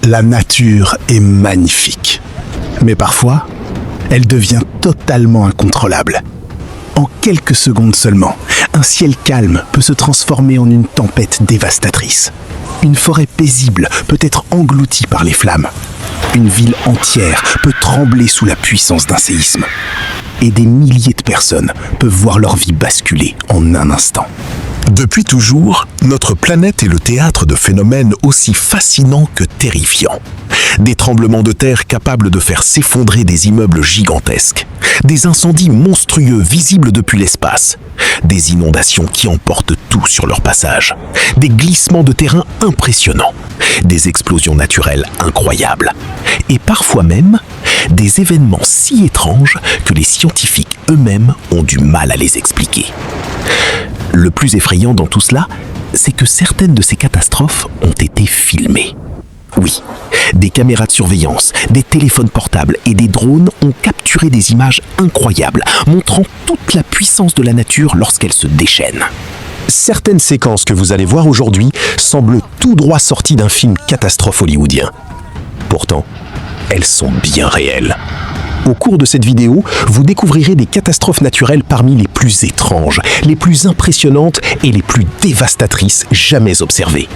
La nature est magnifique. Mais parfois, elle devient totalement incontrôlable. En quelques secondes seulement, un ciel calme peut se transformer en une tempête dévastatrice. Une forêt paisible peut être engloutie par les flammes. Une ville entière peut trembler sous la puissance d'un séisme. Et des milliers de personnes peuvent voir leur vie basculer en un instant. Depuis toujours, notre planète est le théâtre de phénomènes aussi fascinants que terrifiants. Des tremblements de terre capables de faire s'effondrer des immeubles gigantesques, des incendies monstrueux visibles depuis l'espace, des inondations qui emportent tout sur leur passage, des glissements de terrain impressionnants, des explosions naturelles incroyables, et parfois même des événements si étranges que les scientifiques eux-mêmes ont du mal à les expliquer. Le plus effrayant dans tout cela, c'est que certaines de ces catastrophes ont été filmées. Oui, des caméras de surveillance, des téléphones portables et des drones ont capturé des images incroyables, montrant toute la puissance de la nature lorsqu'elle se déchaîne. Certaines séquences que vous allez voir aujourd'hui semblent tout droit sorties d'un film catastrophe hollywoodien. Pourtant, elles sont bien réelles. Au cours de cette vidéo, vous découvrirez des catastrophes naturelles parmi les plus étranges, les plus impressionnantes et les plus dévastatrices jamais observées.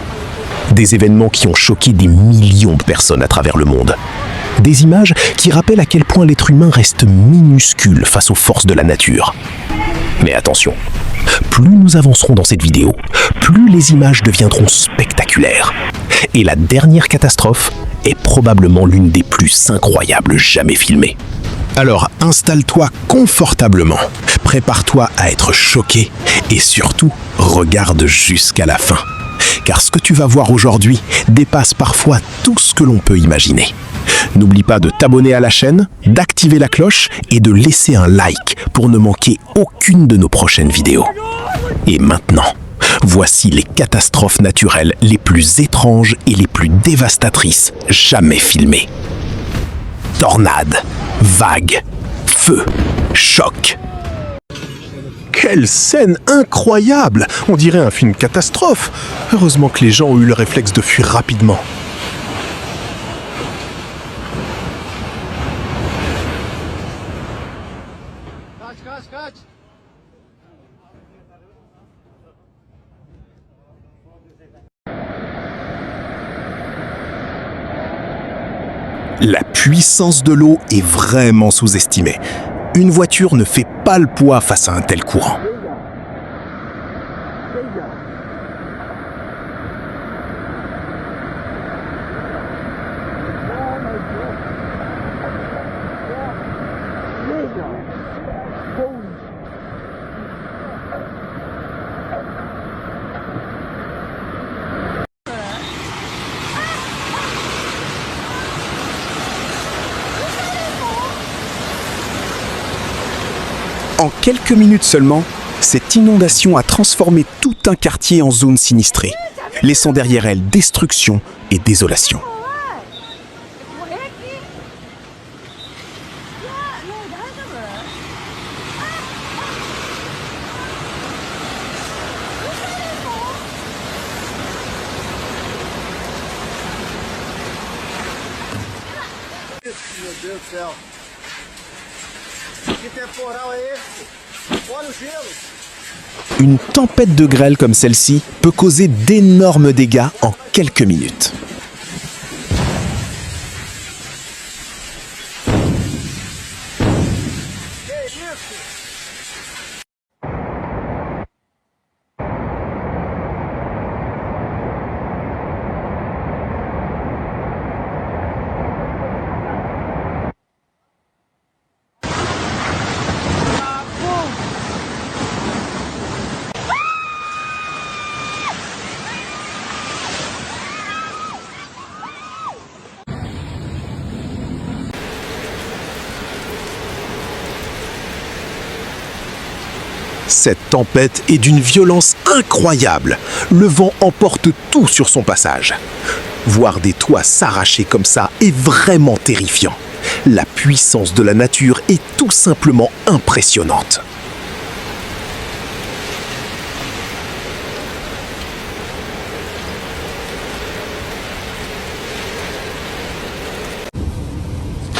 Des événements qui ont choqué des millions de personnes à travers le monde. Des images qui rappellent à quel point l'être humain reste minuscule face aux forces de la nature. Mais attention, plus nous avancerons dans cette vidéo, plus les images deviendront spectaculaires. Et la dernière catastrophe est probablement l'une des plus incroyables jamais filmées. Alors installe-toi confortablement, prépare-toi à être choqué et surtout, regarde jusqu'à la fin. Car ce que tu vas voir aujourd'hui dépasse parfois tout ce que l'on peut imaginer. N'oublie pas de t'abonner à la chaîne, d'activer la cloche et de laisser un like pour ne manquer aucune de nos prochaines vidéos. Et maintenant, voici les catastrophes naturelles les plus étranges et les plus dévastatrices jamais filmées. Tornades, vagues, feu, choc. Quelle scène incroyable! On dirait un film catastrophe. Heureusement que les gens ont eu le réflexe de fuir rapidement. La puissance de l'eau est vraiment sous-estimée. Une voiture ne fait pas le poids face à un tel courant. En quelques minutes seulement, cette inondation a transformé tout un quartier en zone sinistrée, laissant derrière elle destruction et désolation. Meu Deus do céu. Que temporal é esse? Olha o gelo. Une tempête de grêle comme celle-ci peut causer d'énormes dégâts en quelques minutes. Cette tempête est d'une violence incroyable. Le vent emporte tout sur son passage. Voir des toits s'arracher comme ça est vraiment terrifiant. La puissance de la nature est tout simplement impressionnante.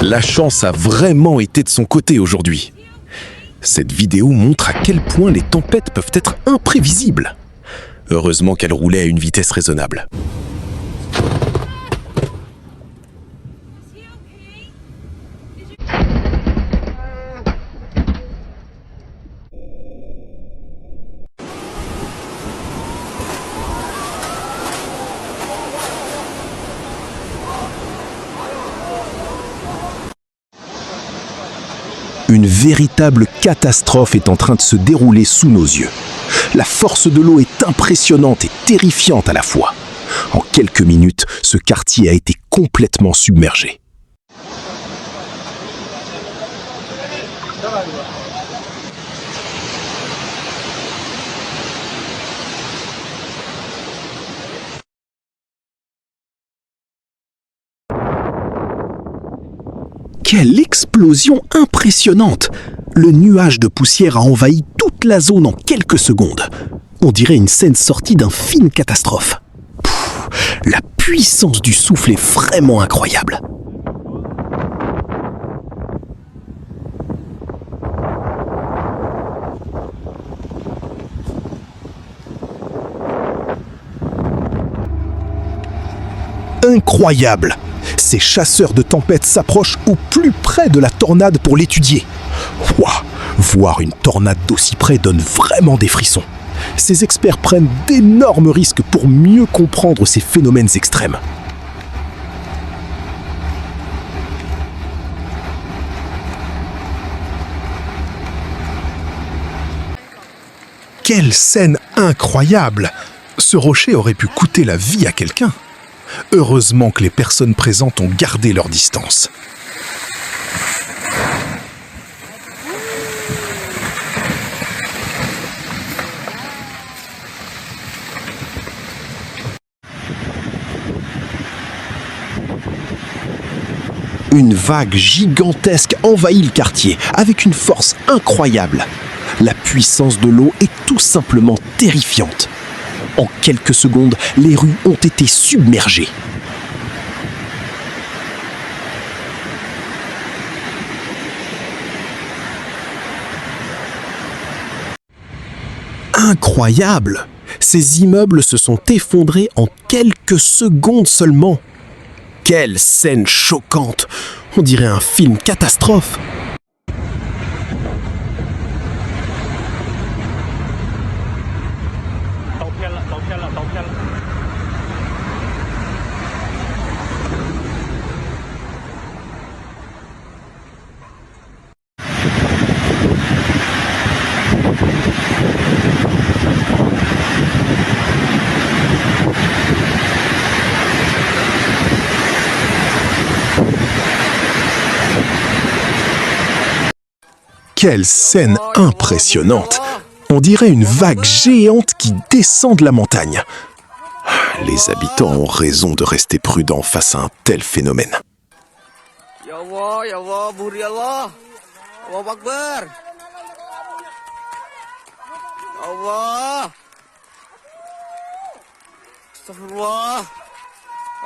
La chance a vraiment été de son côté aujourd'hui. Cette vidéo montre à quel point les tempêtes peuvent être imprévisibles. Heureusement qu'elle roulait à une vitesse raisonnable. Une véritable catastrophe est en train de se dérouler sous nos yeux. La force de l'eau est impressionnante et terrifiante à la fois. En quelques minutes, ce quartier a été complètement submergé. Quelle explosion impressionnante! Le nuage de poussière a envahi toute la zone en quelques secondes. On dirait une scène sortie d'un film catastrophe. La puissance du souffle est vraiment incroyable. Incroyable! Ces chasseurs de tempêtes s'approchent au plus près de la tornade pour l'étudier. Ouah, voir une tornade d'aussi près donne vraiment des frissons. Ces experts prennent d'énormes risques pour mieux comprendre ces phénomènes extrêmes. Quelle scène incroyable! Ce rocher aurait pu coûter la vie à quelqu'un. Heureusement que les personnes présentes ont gardé leur distance. Une vague gigantesque envahit le quartier avec une force incroyable. La puissance de l'eau est tout simplement terrifiante. En quelques secondes, les rues ont été submergées. Incroyable! Ces immeubles se sont effondrés en quelques secondes seulement. Quelle scène choquante! On dirait un film catastrophe. Quelle scène impressionnante! On dirait une vague géante qui descend de la montagne. Les habitants ont raison de rester prudents face à un tel phénomène. Ya Allah, Buri Allah. Allahu Akbar. Allah. Astaghfirullah.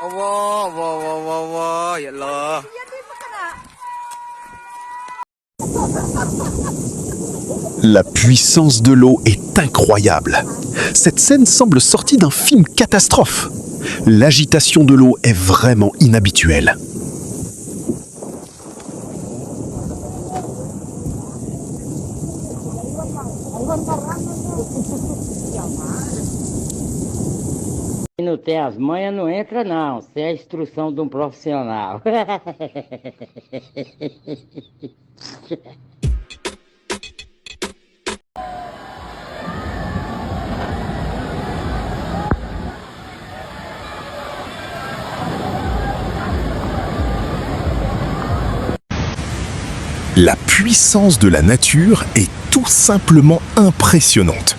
Allah, ya Allah. La puissance de l'eau est incroyable. Cette scène semble sortie d'un film catastrophe. L'agitation de l'eau est vraiment inhabituelle. Quem não tem as manhas não entra não, sem a instrução de um profissional. La puissance de la nature est tout simplement impressionnante.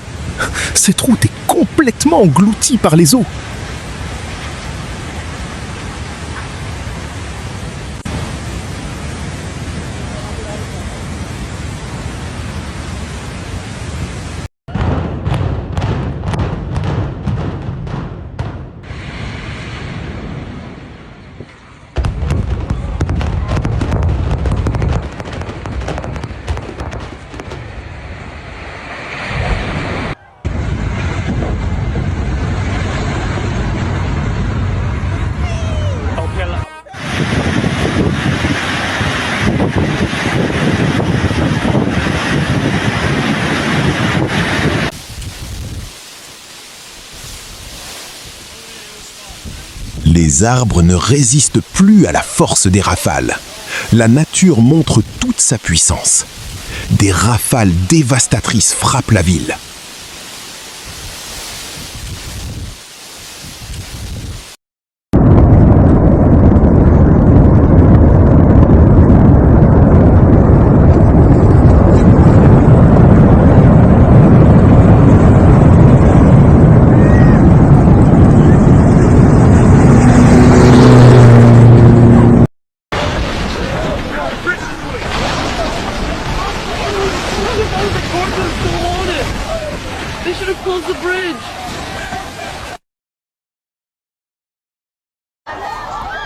Cette route est complètement engloutie par les eaux. Les arbres ne résistent plus à la force des rafales. La nature montre toute sa puissance. Des rafales dévastatrices frappent la ville.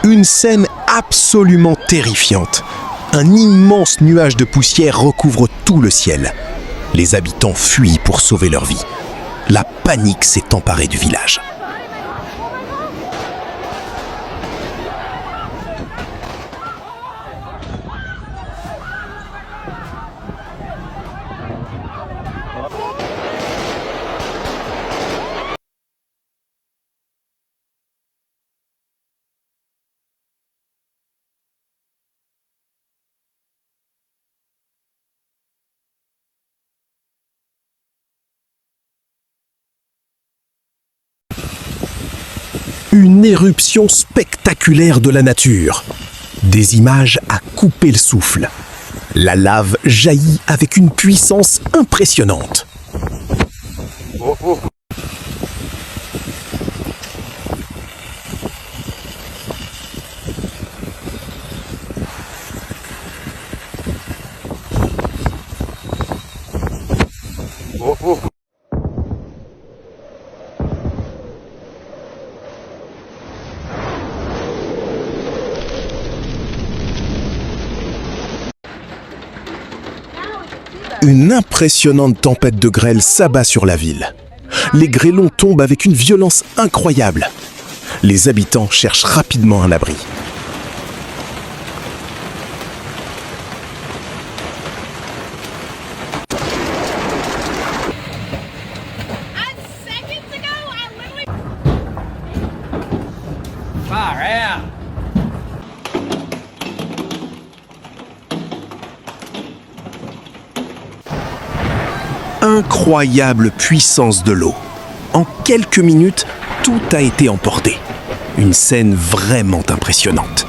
Une scène absolument terrifiante. Un immense nuage de poussière recouvre tout le ciel. Les habitants fuient pour sauver leur vie. La panique s'est emparée du village. Une éruption spectaculaire de la nature. Des images à couper le souffle. La lave jaillit avec une puissance impressionnante. Une impressionnante tempête de grêle s'abat sur la ville. Les grêlons tombent avec une violence incroyable. Les habitants cherchent rapidement un abri. Incroyable puissance de l'eau. En quelques minutes, tout a été emporté. Une scène vraiment impressionnante.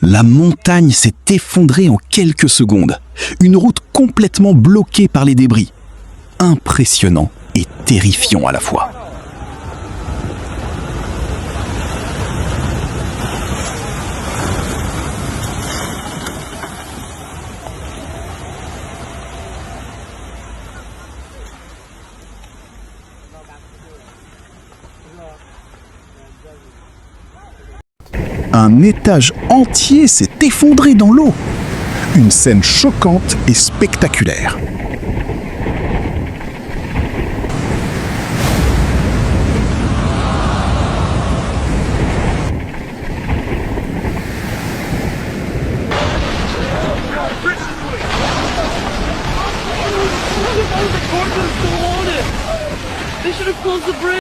La montagne s'est effondrée en quelques secondes. Une route complètement bloquée par les débris. Impressionnant et terrifiant à la fois. Un étage entier s'est effondré dans l'eau. Une scène choquante et spectaculaire. They should have closed the bridge.